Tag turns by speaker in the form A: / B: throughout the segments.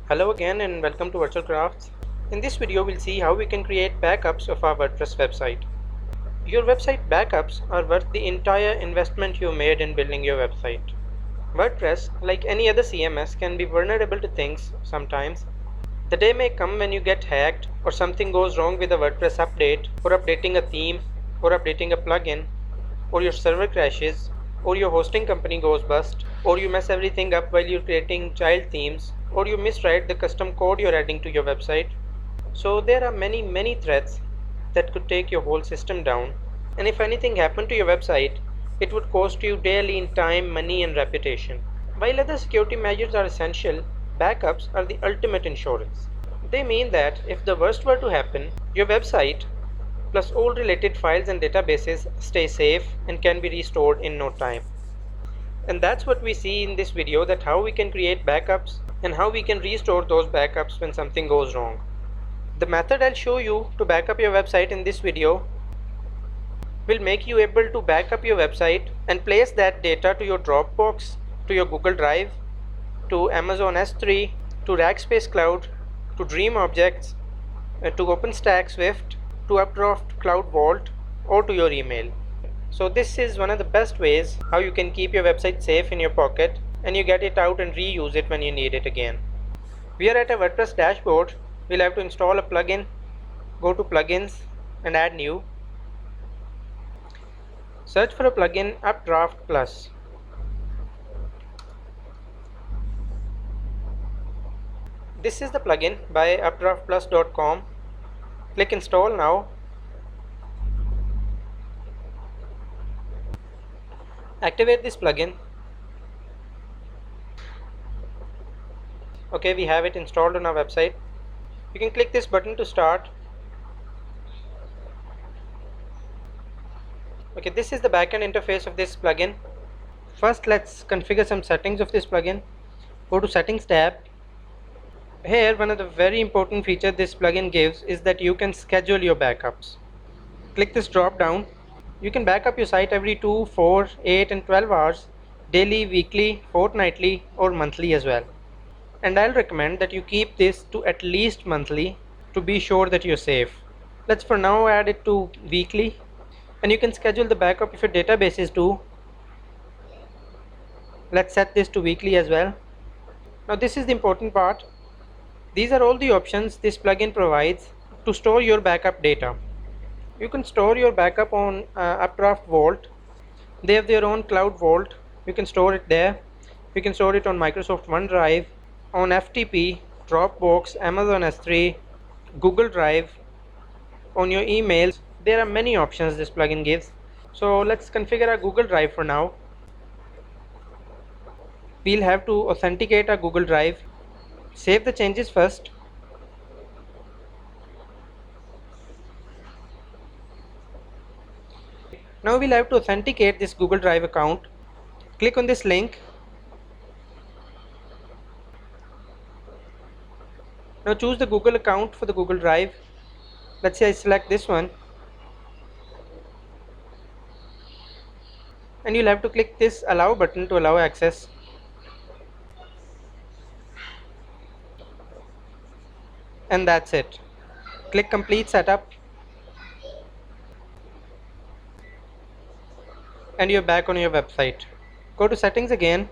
A: Hello again and welcome to Virtual Crafts. In this video we'll see how we can create backups of our WordPress website. Your website backups are worth the entire investment you made in building your website. WordPress, like any other CMS, can be vulnerable to things sometimes. The day may come when you get hacked or something goes wrong with a WordPress update or updating a theme or updating a plugin, or your server crashes, or your hosting company goes bust, or you mess everything up while you're creating child themes, or you miswrite the custom code you're adding to your website. So there are many threats that could take your whole system down. And if anything happened to your website, it would cost you daily in time, money, and reputation. While other security measures are essential, backups are the ultimate insurance. They mean that if the worst were to happen, your website plus all related files and databases stay safe and can be restored in no time. And that's what we see in this video, that how we can create backups and how we can restore those backups when something goes wrong. The method I'll show you to back up your website in this video will make you able to back up your website and place that data to your Dropbox, to your Google Drive, to Amazon S3, to Rackspace Cloud, to Dream Objects, to OpenStack Swift, to Updraft Cloud Vault, or to your email. So this is one of the best ways how you can keep your website safe in your pocket and you get it out and reuse it when you need it again. We are at a WordPress dashboard. We'll have to install a plugin. Go to plugins and add new. Search for a plugin Updraft Plus. This is the plugin by updraftplus.com. Click install now. Activate this plugin. Okay, we have it installed on our website. You can click this button to start. Okay, this is the backend interface of this plugin. First, let's configure some settings of this plugin. Go to Settings tab. Here, one of the very important features this plugin gives is that you can schedule your backups. Click this drop down. You can back up your site every 2, 4, 8 and 12 hours, daily, weekly, fortnightly or monthly as well. And I'll recommend that you keep this to at least monthly to be sure that you're safe. Let's for now add it to weekly, and you can schedule the backup of your databases too. Let's set this to weekly as well. Now this is the important part. These are all the options this plugin provides to store your backup data. You can store your backup on Updraft Vault. They have their own Cloud Vault. You can store it there. You can store it on Microsoft OneDrive, on FTP, Dropbox, Amazon S3, Google Drive, on your emails. There are many options this plugin gives. So let's configure our Google Drive for now. We'll have to authenticate our Google Drive. Save the changes first. Now we'll have to authenticate this Google Drive account. Click on this link. Now choose the Google account for the Google Drive. Let's say I select this one. And you'll have to click this allow button to allow access. And that's it. Click complete setup. And you're back on your website. Go to settings again.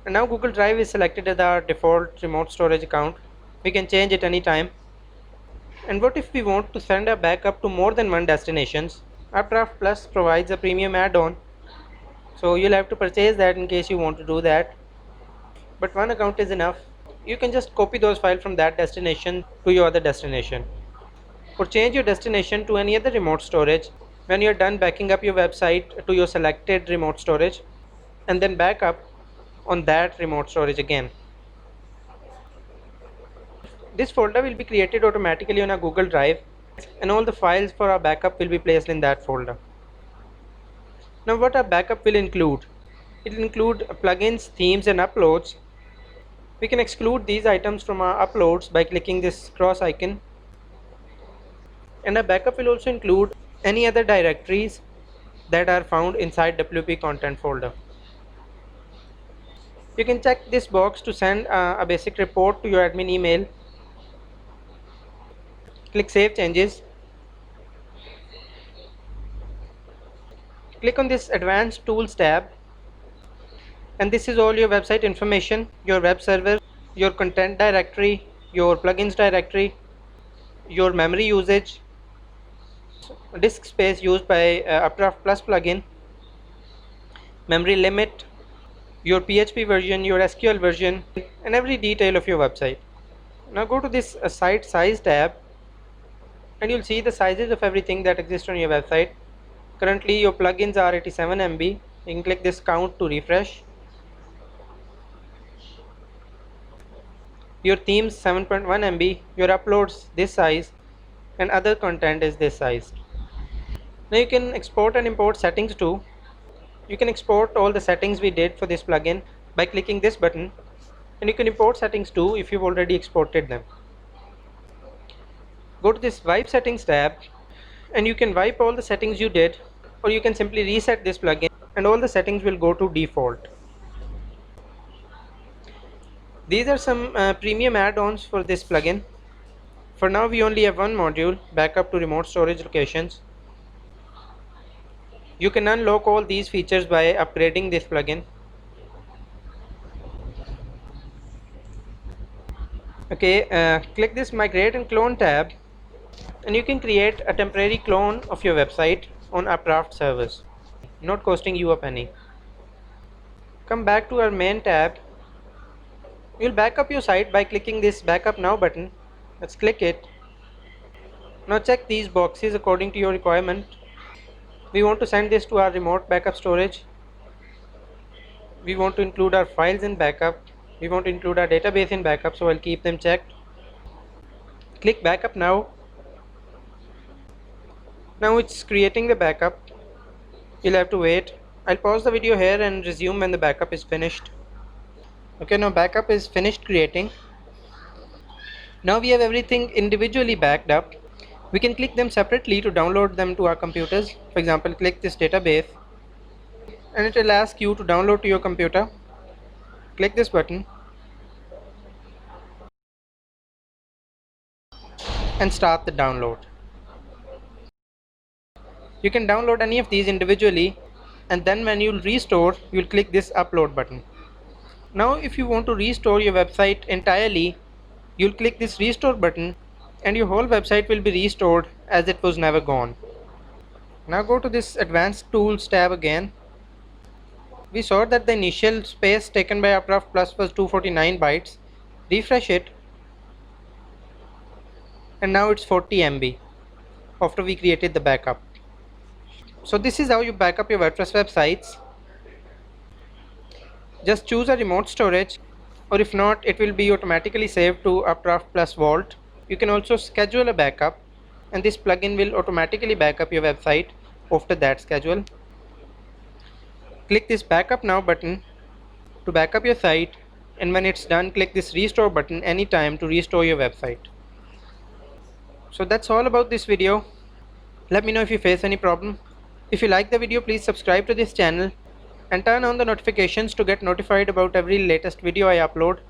A: And now Google Drive is selected as our default remote storage account. We can change it anytime. And what if we want to send a backup to more than one destinations? Updraft Plus provides a premium add-on. So you'll have to purchase that in case you want to do that. But one account is enough. You can just copy those files from that destination to your other destination. Or change your destination to any other remote storage when you're done backing up your website to your selected remote storage, and then back up on that remote storage again. This folder will be created automatically on our Google Drive, and all the files for our backup will be placed in that folder. Now what our backup will include? It will include plugins, themes and uploads. We can exclude these items from our uploads by clicking this cross icon. And our backup will also include any other directories that are found inside WP content folder. You can check this box to send a basic report to your admin email. Click Save Changes. Click on this Advanced Tools tab, and this is all your website information, your web server, your content directory, your plugins directory, your memory usage, disk space used by Updraft Plus plugin, memory limit, your PHP version, your SQL version, and every detail of your website. Now go to this site size tab, and you'll see the sizes of everything that exists on your website. Currently your plugins are 87 MB. You can click this count to refresh. Your themes 7.1 MB, your uploads this size, and other content is this size. Now you can export and import settings too. You can export all the settings we did for this plugin by clicking this button, and you can import settings too if you've already exported them. Go to this wipe settings tab, and you can wipe all the settings you did, or you can simply reset this plugin and all the settings will go to default. These are some premium add-ons for this plugin. For now we only have one module, backup to remote storage locations. You can unlock all these features by upgrading this plugin. Okay, click this migrate and clone tab, and you can create a temporary clone of your website on Updraft servers, not costing you a penny. Come back to our main tab. You'll back up your site by clicking this backup now button. Let's click it. Now check these boxes according to your requirement. We want to send this to our remote backup storage. We want to include our files in backup. We want to include our database in backup, so I'll keep them checked. Click backup now. Now it's creating the backup. You'll have to wait. I'll pause the video here and resume when the backup is finished. Okay, now backup is finished creating. Now we have everything individually backed up. We can click them separately to download them to our computers. For example, click this database, and it will ask you to download to your computer. Click this button and start the download. You can download any of these individually, and then when you'll restore, you'll click this upload button. Now if you want to restore your website entirely, you'll click this restore button, and your whole website will be restored as it was never gone. Now go to this advanced tools tab again. We saw that the initial space taken by Updraft Plus was 249 bytes. Refresh it, and now it's 40 MB after we created the backup. So this is how you back up your WordPress websites. Just choose a remote storage, or if not, it will be automatically saved to Updraft Plus Vault. You can also schedule a backup, and this plugin will automatically back up your website after that schedule. Click this backup now button to back up your site, and when it's done, click this restore button anytime to restore your website. So that's all about this video. Let me know if you face any problem. If you like the video, please subscribe to this channel and turn on the notifications to get notified about every latest video I upload.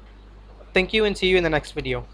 A: Thank you, and see you in the next video.